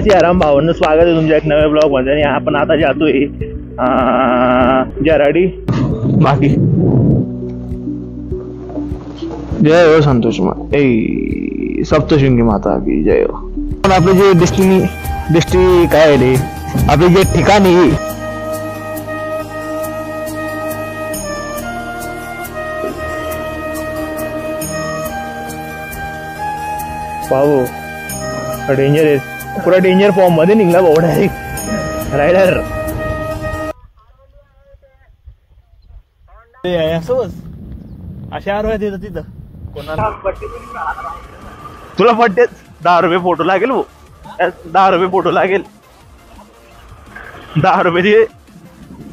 सियाराम भावांनो, स्वागत आहे तुमच्या एक नव्या ब्लॉग मध्ये। आणि आपण आता जातोय जराडी बाकी। जय हो संतोष सप्तशृंगी माता की जय हो। पण आपले जे दृष्टी काय रे, आपले जे ठिकाणी पाहू डेंजर आहे, पुरा डेंजर फॉर्म मध्ये निघला भाऊ डायरेक्ट रायडर। अशा आरोग्यात येतं तिथं कोणाला तुला पट्टे 10 रुपये फोटो लागेल भाऊ, 10 रुपये फोटो लागेल, 10 रुपये दे,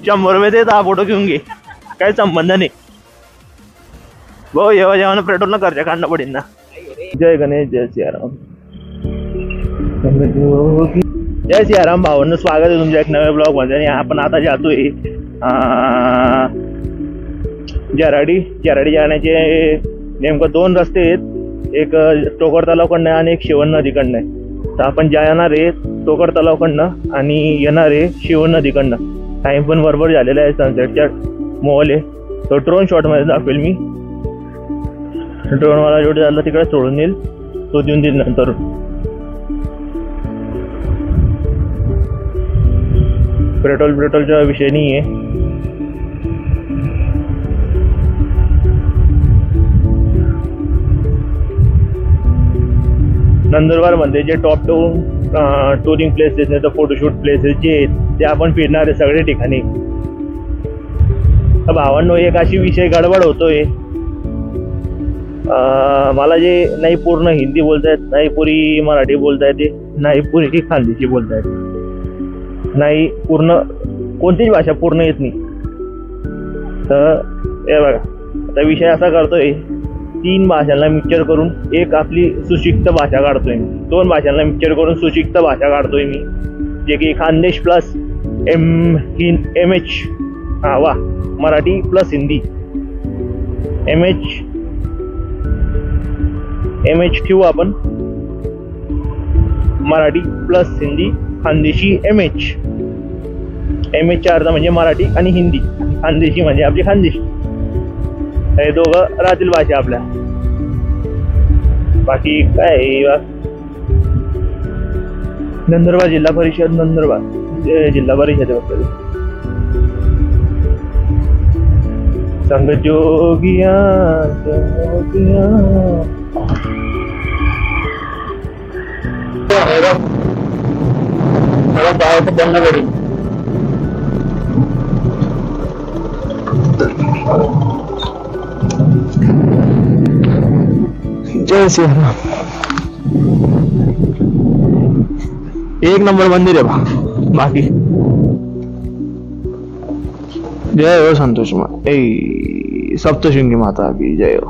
100 रुपये दे, 10 फोटो घेऊन घे, काही संबंध नाही भाऊ। जेव्हा जेव्हा पेट्रोल न खर्च काढणं पडेल ना। जय गणेश, जय सियाराम, जय सियाराम भावांनो, स्वागत आहे तुमच्या एक नव्या ब्लॉग मध्ये। आणि आपण आता जातोय जराडी जाण्याचे नेमकं 2 रस्ते आहेत, एक टोकर तलावकडनं आणि एक शिवन नदीकडनं आहे। तर आपण जाणार आहे टोकर तलावकडनं आणि येणार आहे शिवन नदीकडनं। टाइम पण बरोबर झालेला आहे, सनसेटच्या मोहल आहे। तो ड्रोन शॉट मध्ये दाखवेल मी, ड्रोन वाला जेवढे झाला तिकडे सोडून येईल, तो देऊन देईल नंतर। पेट्रोलचा विषय नाही आहे। नंदुरबार मध्ये जे टॉप टुरिंग प्लेसेस नाही तर फोटोशूट प्लेसेस जे आहेत ते आपण फिरणार आहे सगळे ठिकाणी। भावांनो, एक अशी विषय गडबड होतोय, मला जे नाही पूर्ण हिंदी बोलता येत, नाही पुरी मराठी बोलता येते, नाही पुरी खानदेशी बोलता येते, नाही पूर्ण कोणतीच भाषा पूर्ण येत नाही। तर हे बघा, आता विषय असा करतोय, 3 भाषांना मिक्सचर करून एक आपली सुशिक्त भाषा काढतोय मी, 2 भाषांना मिक्सचर करून सुशिक्त भाषा काढतोय मी, जे की खानदेश प्लस MH वा मराठी प्लस हिंदी MH ठेवू आपण, मराठी प्लस हिंदी खानदेशी MH चा अर्थ म्हणजे मराठी आणि हिंदी, खानदेशी म्हणजे आपली खानदेशी, हे दोघं राहतील भाषा आपल्या। बाकी काय नंदुरबार जिल्हा परिषद, नंदुरबार जिल्हा परिषद संग जोगिया बंद करी। जय सियाराम, एक नंबर मंदिर आहे बाकी। जय हो संतोष सप्तशृंगी माता की जय हो।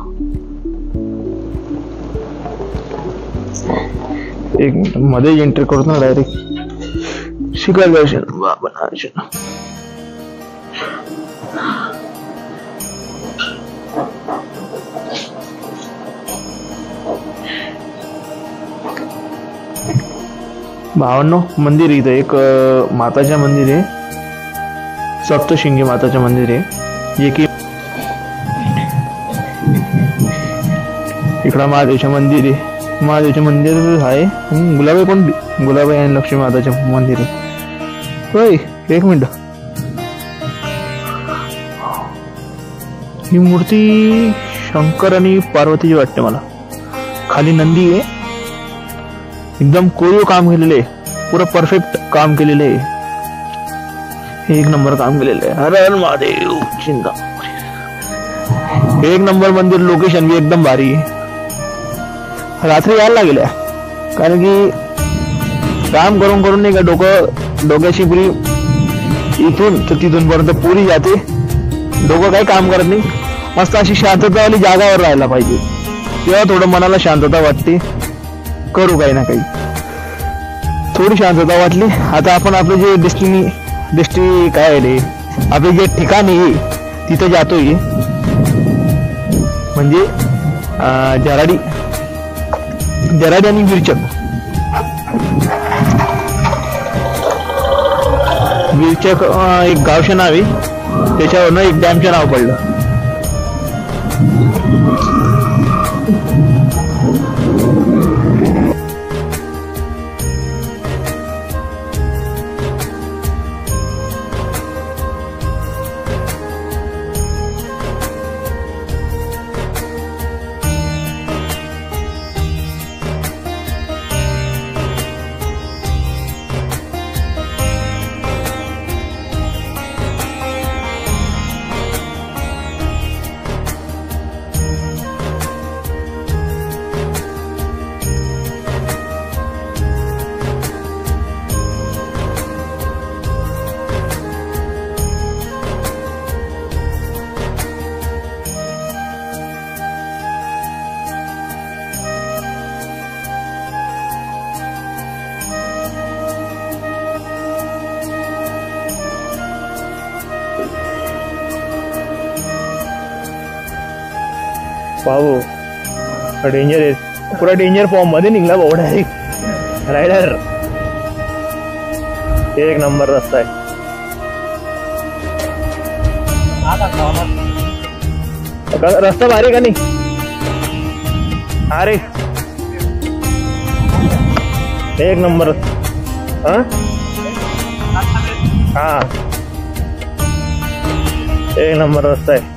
एक मिनिट मध्ये एंट्री करतो ना डायरेक्ट शिखर दर्शन बाबा दर्शन। भावांनो, मंदिर इथं एक माताचं मंदिर आहे, सप्तशृंगी माताचं मंदिर आहे, जे की इकडं महादेवचं मंदिर आहे, महादेवचं मंदिर आहे, गुलाबाई आणि लक्ष्मी माताचं मंदिर आहे। होय, एक मिनिट, ही मूर्ती शंकर आणि पार्वतीची वाटते मला। खाली नंदी आहे, एकदम कोरीव काम केलेले आहे, पुरं परफेक्ट काम केलेले आहे, एक नंबर काम केलेलं आहे। हर हर महादेव, चिंता एक नंबर मंदिर, लोकेशन भी एकदम भारी आहे। रात्री यायला लागेल कारण की काम करून नाही का डोक्याची पुरी इथून तर तिथून पर्यंत पुरी जाते, डोकं काही काम करत नाही। मस्त अशी शांततावाली जागावर राहायला पाहिजे, तेव्हा थोडं मनाला शांतता वाटते, करू काही ना काही। थोडी शांतता वाटली, आता आपण आपले जे दृष्टी काय रे, आपले जे ठिकाणी तिथे जातोय, म्हणजे जराडी आणि विरचक। नजीकच्या एक गावचे नाव आहे, त्याच्यावरनं एक डॅमचं नाव पडलं. भाऊ डेंजर आहे, पुरा डेंजर फॉर्म मध्ये निघला भाऊ डायरेक्ट रायडर. एक नंबर रस्ता आहे. रस्ता भारी का नाही? अरे एक नंबर. हा एक नंबर रस्ता आहे.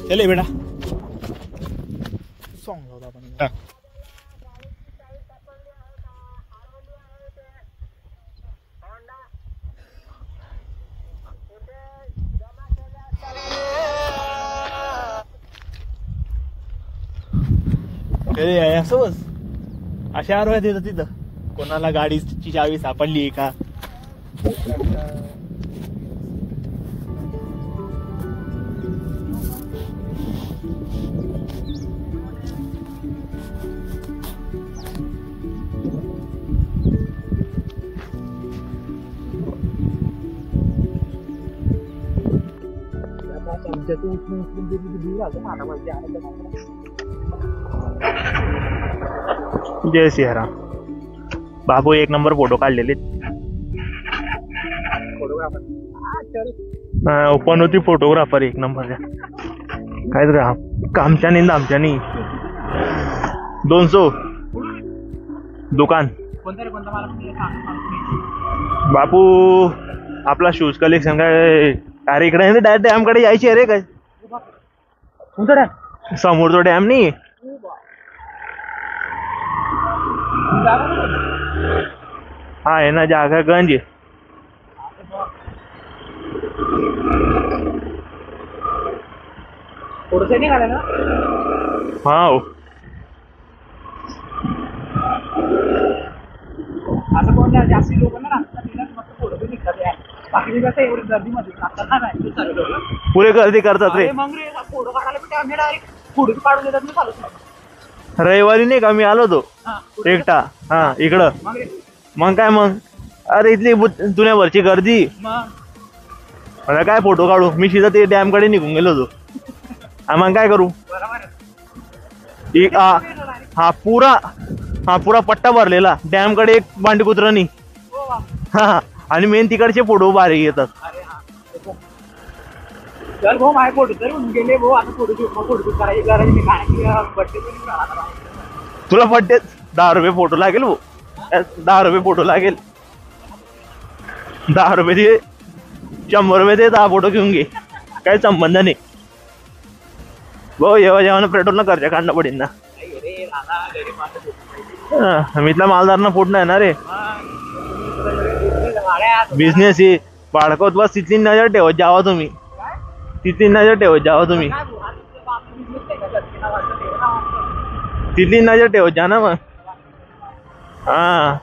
चले बेटा सॉन्ग लावतो आपण. असं अशा आरोग्यात येतं तिथं कोणाला गाडीची चावी सापडली का? जय सियाराम. बाबू एक नंबर फोटो काढलेले. ओपन होती फोटोग्राफर एक नंबर. काय कामच्या नाही आमच्या नाही. 200 दुकान. बापू आपला शूज कलेक्शन काय? अरे इकडे डायरेक्ट डॅमकडे यायची. अरे काय समोर तो डॅम नाही. हा आहे ना जागा गंज. हा असं कोण नाही, जास्ती लोक ना राहतात मस्त फोटो बी निघतात यार. बाकी कसं एवढी गर्दीमध्ये राहतात नाही सारे लोक. पुरे गर्दी करतात रे. मग रे फोटो काढायला बी आम्ही डायरेक्ट फोटो काढून देतात ना चालू. रविवारी नाही का मी आलो होतो एकटा. हा इकडं. मग रे मग काय मग अरे इथली जुन्यावरची गर्दी. मला काय फोटो काढू, मी सीधा ते डॅम कडे निघून गेलो होतो. मग काय करू. हा पुरा पट्टा भरलेला डॅम कडे एक बांडीकुत्रनी. हा आणि मेन तिकडचे फोटो भारी येतात. चल भाऊ माझे फोटो तर गेले भाऊ. आता फोटो करायची गरज नाही. बड्डे तुला बड्डे 10 रुपये फोटो लागेल भाऊ. 10 रुपये फोटो लागेल. 10 रुपये दे, 100 रुपये दे, 10 फोटो घेऊन घे. काही संबंध नाही भाऊ. जेव्हा पेट्रोल न खर्च काढणं पडेल ना. मी इथला मालदार फोडणं आहे ना रे. बिझनेस ही बाळकवत बस. तिथली नजर ठेवत जावा तुम्ही. तिथली नजर ठेवत जावा तुम्ही. तिथली नजर ठेवत जा ना मग. हा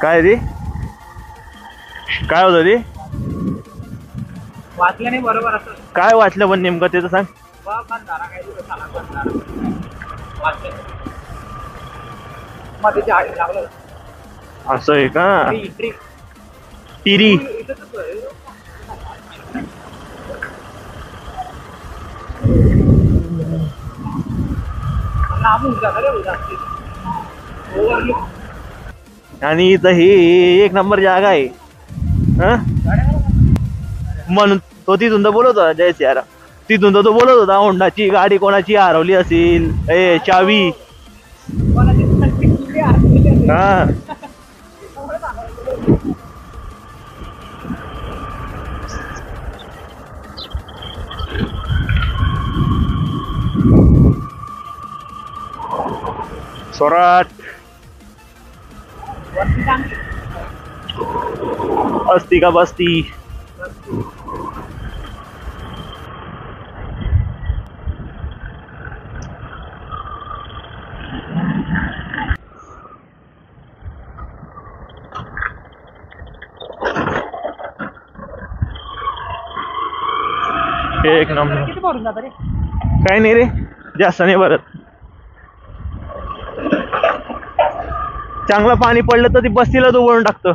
काय रे, काय होतं रे. वाचलं नाही बरोबर असं. काय वाचलं पण नेमकं ते तर सांग. मध्ये झाड लागलं असं आहे का. टिरी आणि इथं ही एक नंबर जागा आहे. म्हणून तो तिथून तर बोलत होता जयस यारा. तिथून तो बोलत होता होंडाची गाडी कोणाची हरवली असेल. चावी. हा स्वराट असती का बसती. एक नंबर. किती भरून जातं रे. काय नाही रे, जास्त नाही भरत. चांगलं पाणी पडलं तर ती बस्तीला उघडून टाकतं.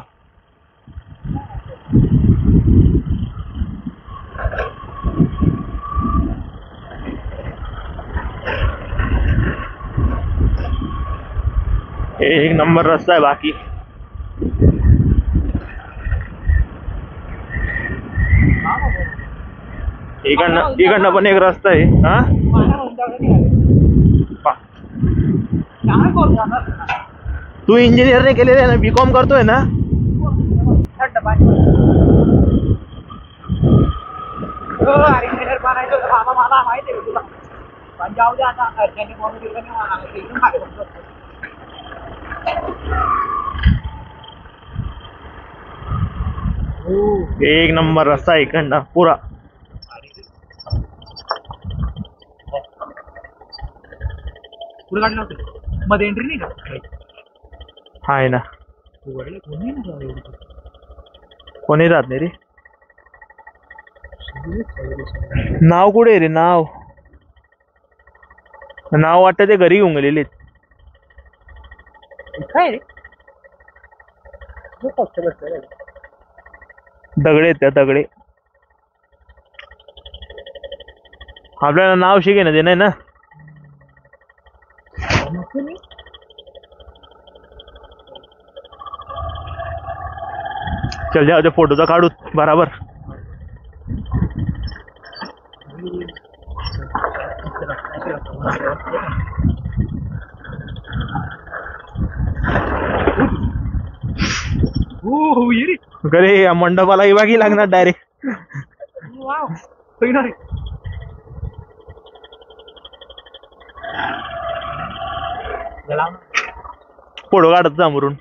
एक नंबर रस्ता आहे. बाकी इकडनं पण एक रस्ता आहे. हा तू इंजिनियर ने केलेलं आहे ना, बीकॉम करतोय ना. थंड पाणी इंजिनियर बनायचं होतं बाबा. मला माहिती आहे तुला. पण जाऊ दे आता. घरच्यांनी म्हणून दिलं नाही मला. एक नंबर रस्ता आहे इकडनं पुरा. पुढे गाडी नव्हती मध्ये एंट्री नाही का. आहे ना. कोणी जात नाही रे. नाव कुठे आहे रे. नाव वाटतं ते घरी घेऊन गेलेले. काय रे. दगडे आहेत त्या. दगडे आपल्याला नाव शिके ना. ते नाही ना. चल जाऊ दे. फोटो तर काढू बराबर. अरे या मंडपाला इवागी लागणार डायरेक्ट. फोटो काढ समोरून.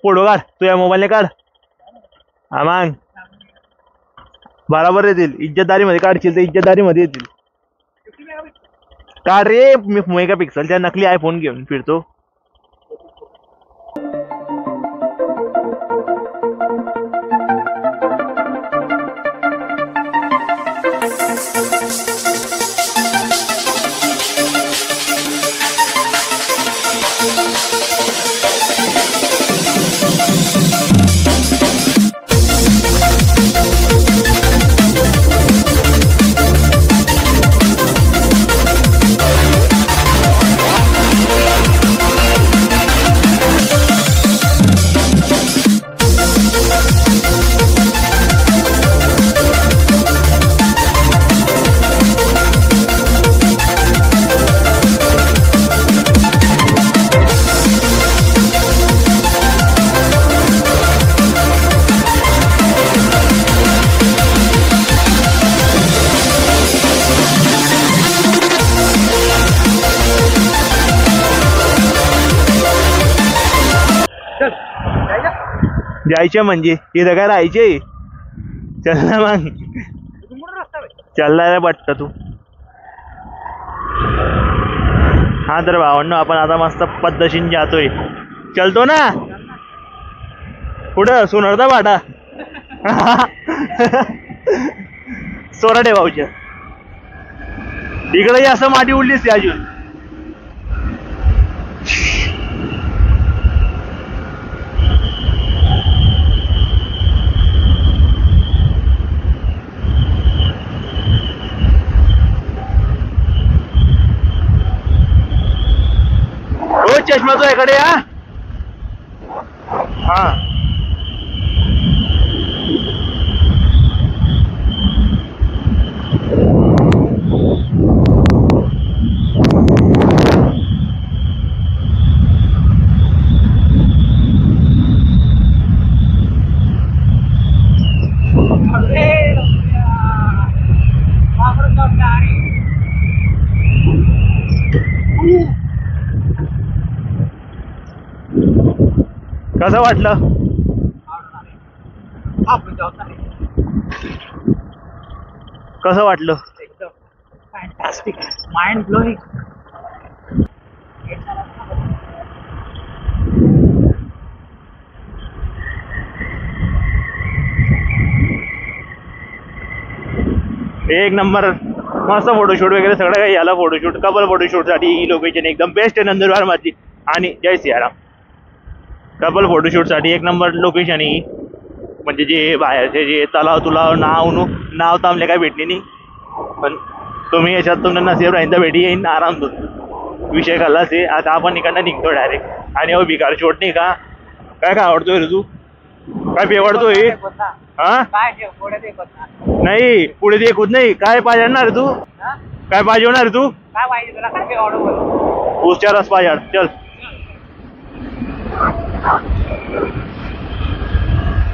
फोटो काढ. तुझ्या मोबाईलने काढ. हा मग बराबर येतील. इज्जतदारी मध्ये काढशील तर इज्जतदारी मध्ये येतील. 50 मेगापिक्सल काढ रे मेगापिक्सलच्या नकली आयफोन घेऊन फिरतो. जायचे म्हणजे इथं काय राहायचे. चल ना मग चालला रे बट्ट तू. हा तर भावांनो आपण आता मस्त पद्धतीने जातोय. चलतो ना पुढं सोनारदा वाटा सोराडे भाऊच्या इकडे असं माती उडलीच ती अजून. चष्मा तो इकडे हा. हा कसं वाटलं. कसं वाटलं. एकदम फॅन्टास्टिक माइंड ब्लोइंग. एक नंबर मस्त फोटोशूट वगैरे सगळं काही झालं. फोटोशूट कपल फोटोशूट साठी ही लोकेशन एकदम बेस्ट आहे नंदुरबार मध्ये. आणि जय सियाराम. कपल फोटोशूट साठी एक नंबर लोकेशन ही. म्हणजे जे बाहेरचे जे तलाव तुलाव नाव तामले काय भेटली नाही. पण तुम्ही याच्यात तुमच्या नसीब राहील तर भेटी येईन आराम. विषय खाल्लाच आहे. आता आपण इकडनं निघतो डायरेक्ट. आणि अहो भिकार शोट नाही का. काय काय आवडतोय रे तू. काय बेवडतोय. हा नाही पुढे ते एकूच नाही. काय पाहिजे ना रे तू. काय पाहिजे होणार रे तू. काय पाहिजे तुला. काय ऑर्डर उसच्या रस पाहिजे. चल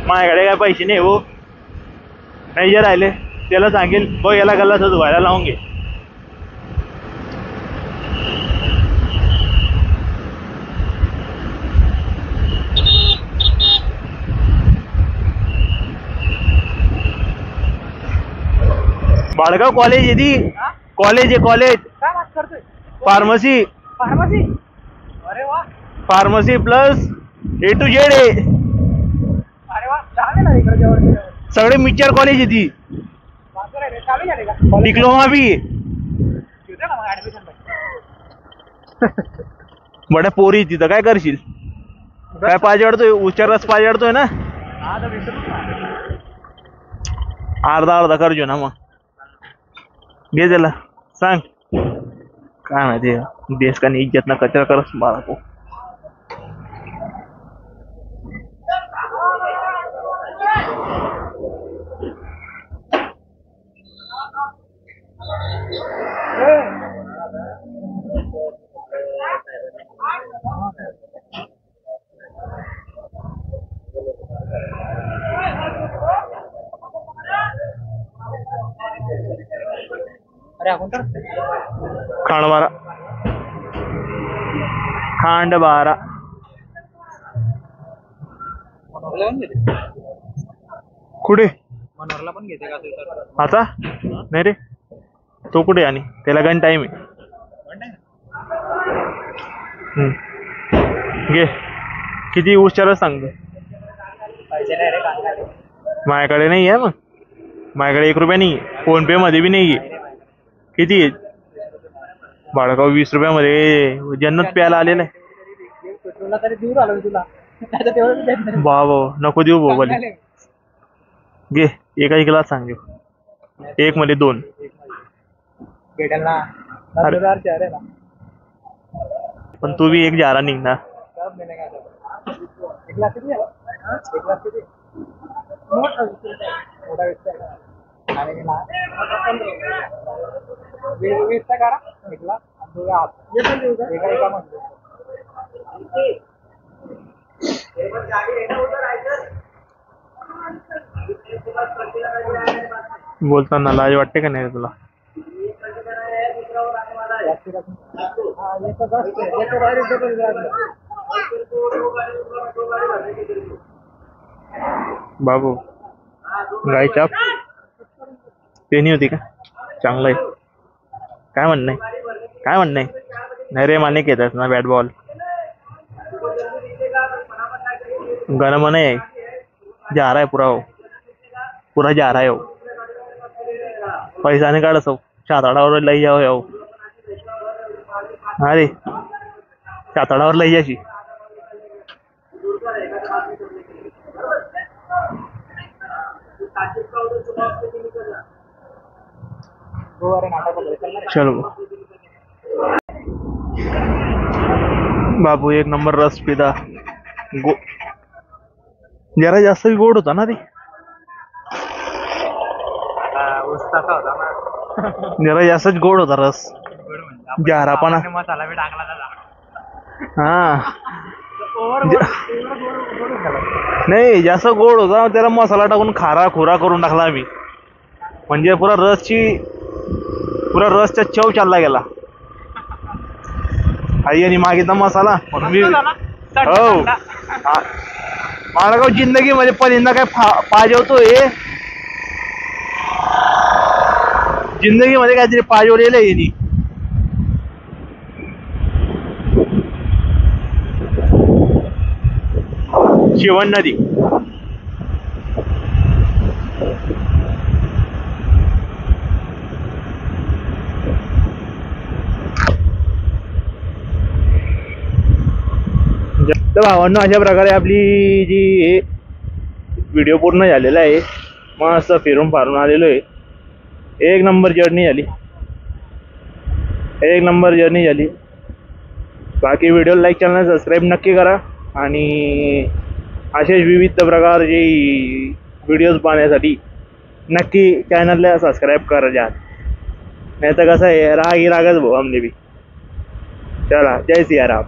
माझ्याकडे काय पैसे नाही हो. नाही जे राहिले त्याला सांगेल बघ याला गल्लाच धुवायला लावून घे. बाळगाव कॉलेज आहे ती. कॉलेज आहे कॉलेज. काय बात करतोय. फार्मसी. फार्मसी. अरे वा. Pharmacy plus A to Z आहे. अरे वा. चालेल ना इकडे जवळ सगळे मिक्सर कॉलेज आहे ती. चालू झाले का. डिप्लोमा बी. ना मग ऍडमिशन बड्या पोरी तिथं काय करशील. काय पाहिजे वाटतोय. उच्चार रस पाहिजे वाटतोय ना. अर्धा करजो ना मग. घे त्याला सांग. काय माहिती देश का इज्जत ना कचरा करस बाळा को. खांडबारा. खांडबारा कुठे मनोहरला पण घेते का तू? आता नाही रे, तो कुठे आणि त्याला गण टाइम आहे. घे किती उच्चारच सांगतो. पैसे नाही रे कांदा. माझ्याकडे नाही आहे, मग माझ्याकडे 1 रुपया नाही, फोन पे मध्ये बी नाही आहे. किती आहे बाळगाव? 20 रुपयामध्ये जन्नत प्यायला आलेलं आहे. पेट्रोलला तरी देऊ आलो तुला. आता तेवढं देत नाही. भाऊ नको देऊ भाऊ बोले. घे एका ग्लास सांग घेऊ, 1 मध्ये 2 भेटेल ना. अरे. 10,000 चार आहे ना. पण तू बी 1 जारा निघ ना. सब मैंने कहा था. 1 ग्लास किती आहे? 1 ग्लास किती? मोठा विकत आहे. आणि ना 20 चा करा 1 ग्लास आणि 2 हाफ. एका म्हणतो. बोलताना लाज वाटते का नाही तुला? बाबू गाय चाप पेनी होती का? चांगलं आहे. काय म्हणणं आहे? काय म्हणणं आहे? नाही रे मान्य घेतात ना बॅट बॉल. गणमन आहे, जा रहा है पूरा, हो पूरा जा रहा है. हो पैसा नहीं काढ सौ साताडावर लई जाओ हो. अरे साताडावर लई जाशी. चलो बाबू 1 नंबर रस पिता. जरा जास्त गोड होता ना ते. जरा जास्तच गोड होता रस. जारापणा. मसाला बी टाकला त्याला. हा नाही जास्त गोड होता, त्याला मसाला टाकून खारा खुरा करून टाकला आम्ही. म्हणजे पुरा रसच्या चव चालला गेला. आई आणि मागितला मसाला मी हो मला जिंदगी मध्ये पहिल्यांदा काय पाजवतोय. जिंदगी मध्ये काहीतरी पाजवलेलं आहे यांनी. शिवण नदी. तर भावांनो अशा प्रकारे आपली जी व्हिडिओ पूर्ण झालेला आहे. मस्त फिरून फारून आलेलो आहे. 1 नंबर जर्नी झाली. 1 नंबर जर्नी झाली. बाकी व्हिडिओ लाईक चॅनल सबस्क्राईब नक्की करा आणि असेच विविध प्रकारचे व्हिडिओज पाहण्यासाठी नक्की चॅनलला सबस्क्राईब करा जा. नाही तर कसं आहे राग ही रागच भाऊ आमने बी. चला जय सियाराम.